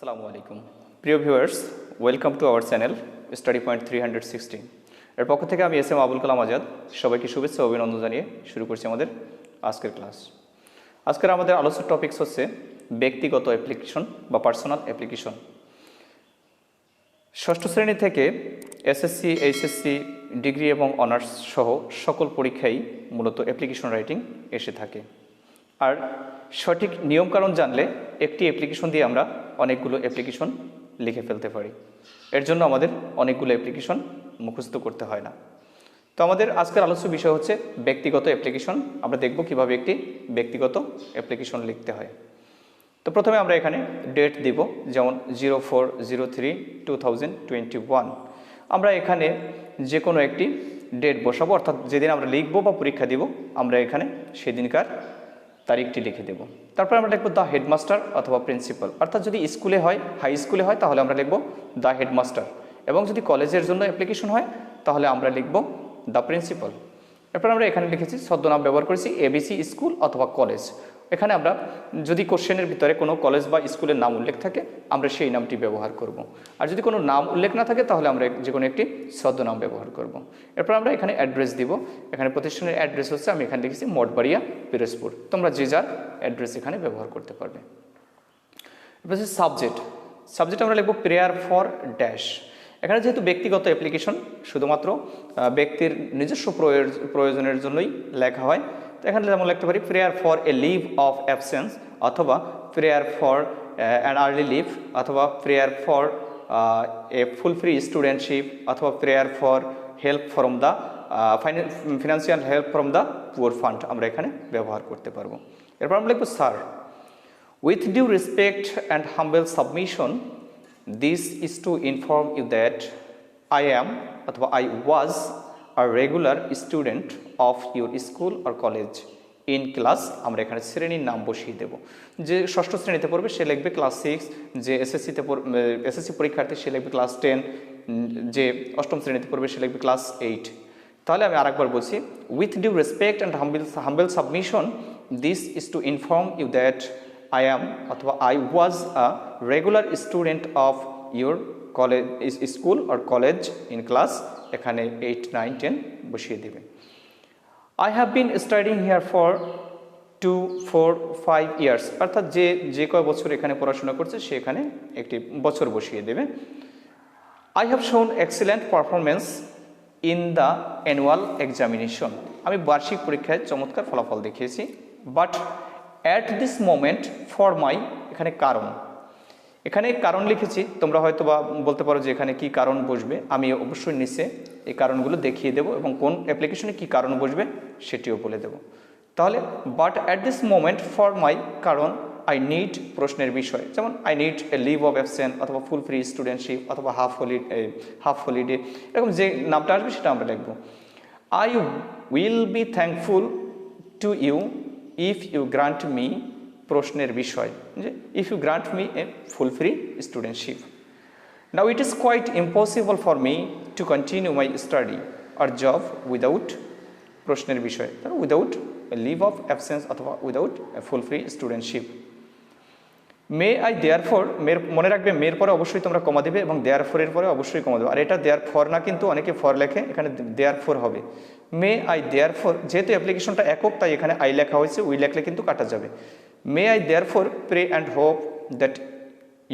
আসসালামু আলাইকুম প্রিয় viewers, welcome to our channel study point 316 এর পক্ষ থেকে আমি এস এম আবুল কালাম আজাদ সবাইকে শুভেচ্ছা ও অভিনন্দন জানিয়ে শুরু করছি আমাদের আজকের ক্লাস। আজকের আমাদের আলোচ্য টপিকস হচ্ছে ব্যক্তিগত অ্যাপ্লিকেশন বা পার্সোনাল অ্যাপ্লিকেশন। ষষ্ঠ শ্রেণী থেকে এসএসসি, এইচএসসি, ডিগ্রি এবং অনার্স সহ সকল পরীক্ষায় মূলত অ্যাপ্লিকেশন রাইটিং এসে থাকে। আর সঠিক নিয়মকানুন জানলে একটি অ্যাপ্লিকেশন দিয়ে আমরা অনেকগুলো অ্যাপ্লিকেশন লিখে ফেলতে পারি। এর জন্য আমাদের অনেকগুলো অ্যাপ্লিকেশন মুখস্থ করতে হয় না। তো আমাদের আজকের আলোচ্য বিষয় হচ্ছে ব্যক্তিগত অ্যাপ্লিকেশন। আমরা দেখব কিভাবে একটি ব্যক্তিগত অ্যাপ্লিকেশন লিখতে হয়। তো প্রথমে আমরা এখানে ডেট দিব, যেমন 04/03/2021। আমরা এখানে যে কোনো একটি ডেট বসাবো, অর্থাৎ যেদিন আমরা লিখবো বা পরীক্ষা দিব আমরা এখানে সেদিনকার তারিখটি লিখে দেব। তারপর আমরা লিখব দ্য হেডমাস্টার অথবা প্রিন্সিপাল, অর্থাৎ যদি স্কুলে হয়, হাই স্কুলে হয় তাহলে আমরা লিখব দ্য হেডমাস্টার, এবং যদি কলেজের জন্য অ্যাপ্লিকেশন হয় তাহলে আমরা লিখব দ্য প্রিন্সিপাল। এরপর আমরা এখানে লিখেছি ছদ্মনাম ব্যবহার করেছি এবিসি স্কুল অথবা কলেজ। এখানে আমরা যদি কোশ্চেনের ভিতরে কোনো কলেজ বা স্কুলের নাম উল্লেখ থাকে আমরা সেই নামটি ব্যবহার করব। আর যদি কোনো নাম উল্লেখ না থাকে তাহলে আমরা যে কোনো একটি ছদ্মনাম ব্যবহার করব। এরপর আমরা এখানে অ্যাড্রেস দিব। এখানে প্রতিষ্ঠানের অ্যাড্রেস হচ্ছে, আমি এখানে লিখেছি মঠবাড়িয়া, পিরোজপুর। তোমরা যে যার অ্যাড্রেস এখানে ব্যবহার করতে পারবে। এরপর হচ্ছে সাবজেক্ট আমরা লিখব প্রেয়ার ফর ড্যাশ। এখানে যেহেতু ব্যক্তিগত অ্যাপ্লিকেশন, শুধুমাত্র ব্যক্তির নিজস্ব প্রয়োজনের জন্যই লেখা হয়। তো এখানে যেমন লিখতে পারি prayer for a leave of absence, অথবা prayer for an early leave, অথবা prayer for a full free studentship, অথবা prayer for help from the financial help from the poor fund আমরা এখানে ব্যবহার করতে পারবো। এরপর আমরা লিখব sir. With due respect and humble submission, this is to inform you that I am অথবা I was a regular student of your school or college in class। আমরা এখানে শ্রেণীর নাম বসিয়ে দেব। যে ষষ্ঠ শ্রেণীতে পড়বে সে লিখবে ক্লাস 6, যে এসএসসি পরীক্ষার্থী সে লিখবে ক্লাস 10, যে অষ্টম শ্রেণীতে পড়বে সে লিখবে ক্লাস 8। তাহলে আমি আরেকবার বলছি, with due respect and humble submission, this is to inform you that I am অথবা I was a regular student of your college, school or college in class, এখানে 8, 9, 10 বসিয়ে দেবে। I have been studying here for 2, 4, 5 years, অর্থাৎ যে কয় বছর এখানে পড়াশোনা করছে সে এখানে একটি বছর বসিয়ে দেবে। I have shown excellent performance in the annual examination, আমি বার্ষিক পরীক্ষায় চমৎকার ফলাফল দেখিয়েছি। But at this moment for মাই, এখানে কারণ লিখেছি। তোমরা হয়তো বা বলতে পারো যে এখানে কি কারণ বসবে, আমি অবশ্যই নিচে এই কারণগুলো দেখিয়ে দেবো এবং কোন অ্যাপ্লিকেশনে কি কারণ বসবে সেটিও বলে দেব। তাহলে but at this moment for my, কারণ আই নিড প্রশ্নের বিষয়, যেমন I need a leave of absent, অথবা ফুল ফ্রি স্টুডেন্টশিপ, অথবা হাফ হলিডে, এরকম যে নামটা আসবে সেটা আমরা লিখব। I will be thankful to you if you grant me, প্রশ্নের বিষয়, যে if you grant me a full free studentship. Now it is quite impossible for me to continue my study আর জব উইদাউট, প্রশ্নের বিষয়, without a leave of absence অথবা without a full free studentship. May I therefore, মনে রাখবে মের পরে অবশ্যই তোমরা কমা দেবে এবং দেয়ার ফরের পরে অবশ্যই কমা দেবে। আর এটা দেয়ার ফর না, কিন্তু অনেকে ফর লেখে, এখানে দেয়ার ফর হবে। মে আই দেয়ার ফর, যেহেতু অ্যাপ্লিকেশনটা একক তাই এখানে আই লেখা হয়েছে, উই লেখলে কিন্তু কাটা যাবে। May I therefore pray and hope that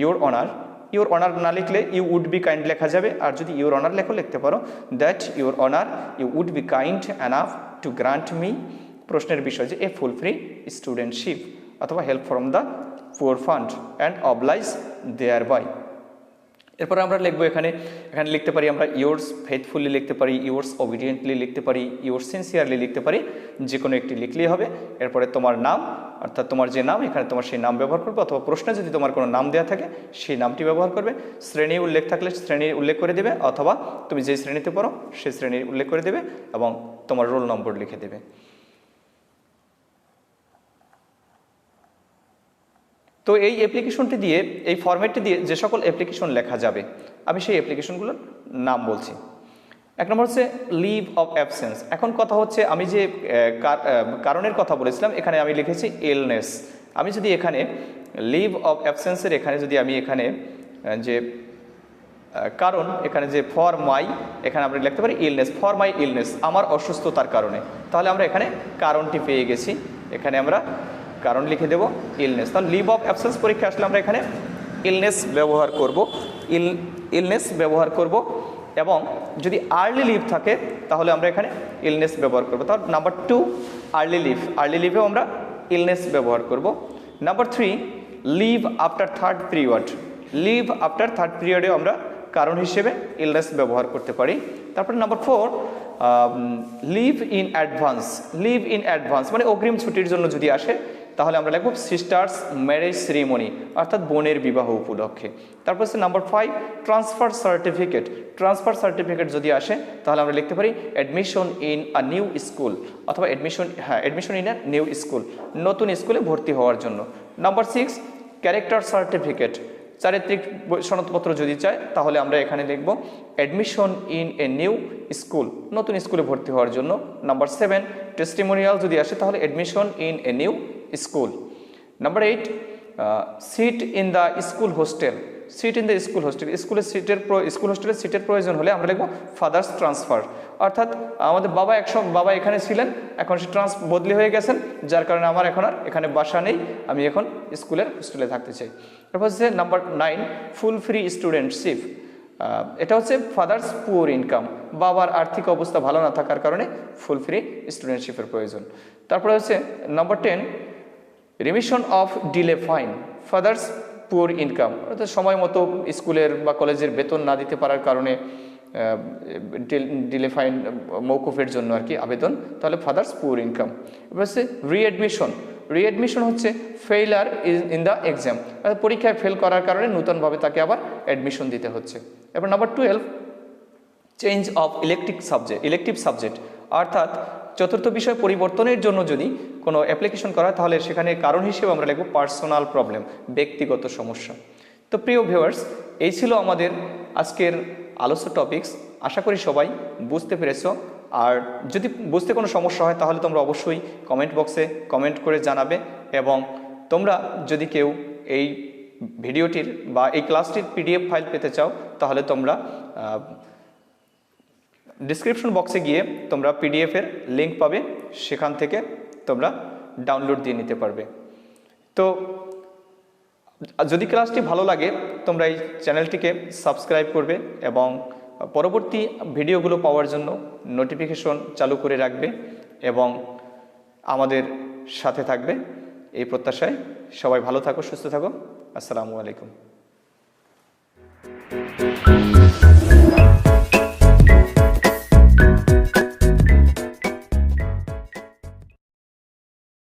your honour না লিখলে ইউ উড বি কাইন্ড লেখা যাবে, আর যদি ইউর অনার লেখো লিখতে পারো that your honour you would be kind enough to grant me, প্রশ্নের বিষয়, যে এ ফুল ফ্রি স্টুডেন্টশিপ অথবা help from the poor fund and oblige thereby. এরপর আমরা লিখবো এখানে লিখতে পারি আমরা ইয়োর্স ফেথফুলি লিখতে পারি, ইয়োর্স ওবিডিয়েন্টলি লিখতে পারি, ইয়োর্স সিনসিয়ারলি লিখতে পারি, যে কোনো একটি লিখলেই হবে। এরপরে তোমার নাম, অর্থাৎ তোমার যে নাম এখানে তোমার সেই নাম ব্যবহার করবে, অথবা প্রশ্নে যদি তোমার কোনো নাম দেওয়া থাকে সেই নামটি ব্যবহার করবে। শ্রেণী উল্লেখ থাকলে শ্রেণীর উল্লেখ করে দেবে, অথবা তুমি যে শ্রেণীতে পড়ো সেই শ্রেণীর উল্লেখ করে দেবে এবং তোমার রোল নম্বর লিখে দেবে। তো এই অ্যাপ্লিকেশনটি দিয়ে, এই ফরম্যাটটি দিয়ে যে সকল অ্যাপ্লিকেশন লেখা যাবে আমি সেই অ্যাপ্লিকেশনগুলোর নাম বলছি। এক নম্বর হচ্ছে লিভ অফ অ্যাবসেন্স। এখন কথা হচ্ছে আমি যে কারণের কথা বলেছিলাম এখানে আমি লিখেছি ইলনেস। আমি যদি এখানে লিভ অফ অ্যাবসেন্সের এখানে যদি আমি এখানে যে কারণ এখানে যে ফর মাই, এখানে আমরা লিখতে পারি ইলনেস, ফর মাই ইলনেস, আমার অসুস্থতার কারণে, তাহলে আমরা এখানে কারণটি পেয়ে গেছি, এখানে আমরা কারণ লিখে দেব ইলনেস। তাহলে লিভ অফ অ্যাবসেন্স পরীক্ষা আসলে আমরা এখানে ইলনেস ব্যবহার করব, ইলনেস ব্যবহার করব, এবং যদি আর্লি লিভ থাকে তাহলে আমরা এখানে ইলনেস ব্যবহার করব। তাহলে নাম্বার 2 আর্লি লিভ, আর্লি লিভেও আমরা ইলনেস ব্যবহার করব। Number 3 leave after third period, leave after third পিরিয়ডেও আমরা কারণ হিসেবে ইলনেস ব্যবহার করতে পারি। তারপরে number 4 leave in advance, leave in advance মানে অগ্রিম ছুটির জন্য যদি আসে তাহলে আমরা লিখব সিস্টার্স ম্যারেজ সেরিমনি, অর্থাৎ বোনের বিবাহ উপলক্ষে। তারপর হচ্ছে number 5 transfer certificate, transfer certificate যদি আসে তাহলে আমরা লিখতে পারি admission in a new school, অথবা admission in a new school, নতুন স্কুলে ভর্তি হওয়ার জন্য। নাম্বার 6 ক্যারেক্টার সার্টিফিকেট, চারিত্রিক সনদপত্র যদি চায় তাহলে আমরা এখানে লিখব admission in a new school, নতুন স্কুলে ভর্তি হওয়ার জন্য। নাম্বার 7 টেস্টিমোনিয়াল যদি আসে তাহলে admission in a new school. Number 8 seat in the school hostel, seat in the school hostel, school হোস্টেলের সিটের প্রয়োজন হলে আমরা লিখব ফাদার্স ট্রান্সফার, অর্থাৎ আমাদের বাবা এখানে ছিলেন, এখন সে বদলি হয়ে গেছেন, যার কারণে আমার এখন আর এখানে বাসা নেই, আমি এখন স্কুলের হোস্টেলে থাকতে চাই। তারপর হচ্ছে নাম্বার 9 ফুল ফ্রি স্টুডেন্টশিপ, এটা হচ্ছে ফাদার্স পুয়ার ইনকাম, বাবার আর্থিক অবস্থা ভালো না থাকার কারণে ফুল ফ্রি স্টুডেন্টশিপের প্রয়োজন। তারপরে হচ্ছে number 10 remission of delay fine, father's poor income, অর্থাৎ সময় মতো স্কুলের বা কলেজের বেতন না দিতে পারার কারণে ডিলে ফাইন মৌকুফের জন্য আর কি আবেদন, তাহলে ফাদার্স পুয়ার ইনকাম। এবার হচ্ছে রিএডমিশন, রিএডমিশন হচ্ছে ফেইলার ইন দ্য এক্সাম, পরীক্ষায় ফেল করার কারণে নতুনভাবে তাকে আবার অ্যাডমিশন দিতে হচ্ছে। এবার number 12 change of elective subject, অর্থাৎ চতুর্থ বিষয় পরিবর্তনের জন্য যদি কোনো অ্যাপ্লিকেশন করা হয় তাহলে সেখানে কারণ হিসেবে আমরা লিখব পার্সোনাল প্রবলেম, ব্যক্তিগত সমস্যা। তো প্রিয় ভিউয়ার্স, এই ছিল আমাদের আজকের আলোচ্য টপিকস, আশা করি সবাই বুঝতে পেরেছো। আর যদি বুঝতে কোনো সমস্যা হয় তাহলে তোমরা অবশ্যই কমেন্ট বক্সে কমেন্ট করে জানাবে, এবং তোমরা যদি কেউ এই ভিডিওটির বা এই ক্লাসটির PDF ফাইল পেতে চাও তাহলে তোমরা ডিসক্রিপশন বক্সে গিয়ে তোমরা PDF এর লিঙ্ক পাবে, সেখান থেকে তোমরা ডাউনলোড দিয়ে নিতে পারবে। তো যদি ক্লাসটি ভালো লাগে তোমরা এই চ্যানেলটিকে সাবস্ক্রাইব করবে এবং পরবর্তী ভিডিওগুলো পাওয়ার জন্য নোটিফিকেশন চালু করে রাখবে এবং আমাদের সাথে থাকবে, এই প্রত্যাশায় সবাই ভালো থাকো, সুস্থ থাকো। আসসালামু আলাইকুম।